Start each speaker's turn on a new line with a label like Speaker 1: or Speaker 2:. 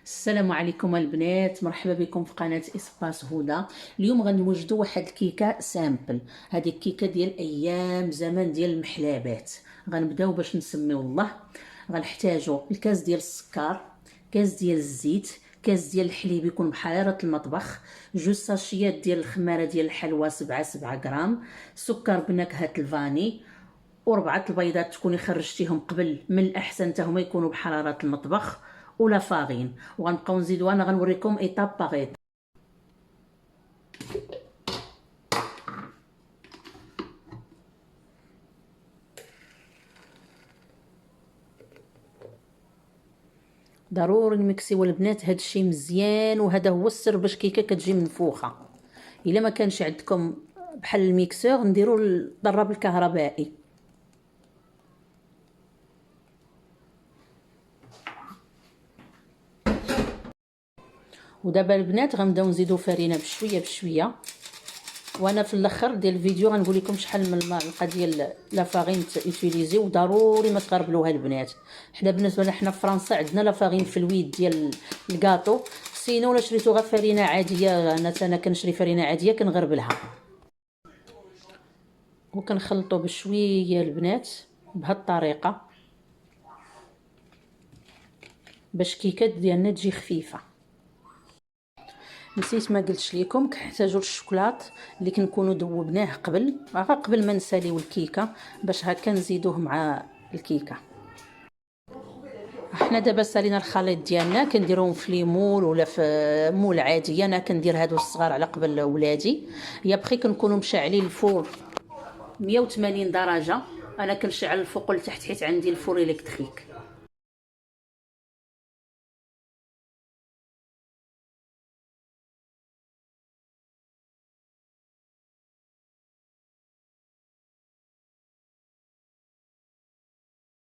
Speaker 1: السلام عليكم البنات، مرحبا بكم في قناه اسباس هدى. اليوم غنوجدوا واحد الكيكه سامبل. هذه الكيكه ديال ايام زمان ديال المحلابات. غنبداو باش نسميو الله. غنحتاجوا الكاس ديال السكر، كاس ديال الزيت، كاس ديال الحليب يكون بحراره المطبخ، جوج ساشيات ديال الخماره ديال الحلوى 7 غرام، سكر بنكهه الفاني، وربعه البيضات تكوني خرجتيهم قبل، من الاحسن حتى هما يكونوا بحراره المطبخ، ولا فاغين. وغنبقاو نزيدو، انا غنوريكم ايطاب باغ ايطاب. ضروري نمكسيو البنات هاد الشيء مزيان، وهذا هو السر باش كيكه كتجي منفوخه. الا ما كانش عندكم بحال الميكسور نديرو الضراب الكهربائي. ودابا البنات غنبداو نزيدو فرينه بشويه بشويه، وانا في الاخر ديال الفيديو غنقول لكم شحال من المعلقه ديال لا فارين تيوتيليزي. وضروري ما تغربلوها البنات. حنا بالنسبه لنا حنا في فرنسا عندنا لا فارين في الويد ديال الكاطو، سينو ولا شريتو غير فرينه عاديه. انا كنشري فرينه عاديه كنغربلها، وكنخلطو بشويه البنات بهاد الطريقه باش كيكات ديالنا تجي خفيفه. نسيت ما قلتش لكم كنحتاجوا الشوكولات اللي كنكونوا ذوبناه قبل ما نساليو الكيكه، باش هكا نزيدوه مع الكيكه. احنا دابا سالينا الخليط ديالنا، كنديروهم في ليمول ولا في مول عاديه. انا كندير هادو الصغار على قبل ولادي. يا بخي كنكونوا مشعلين الفور 180 درجه. انا كنشعل الفوق والتحت حيت عندي الفور الكتريك.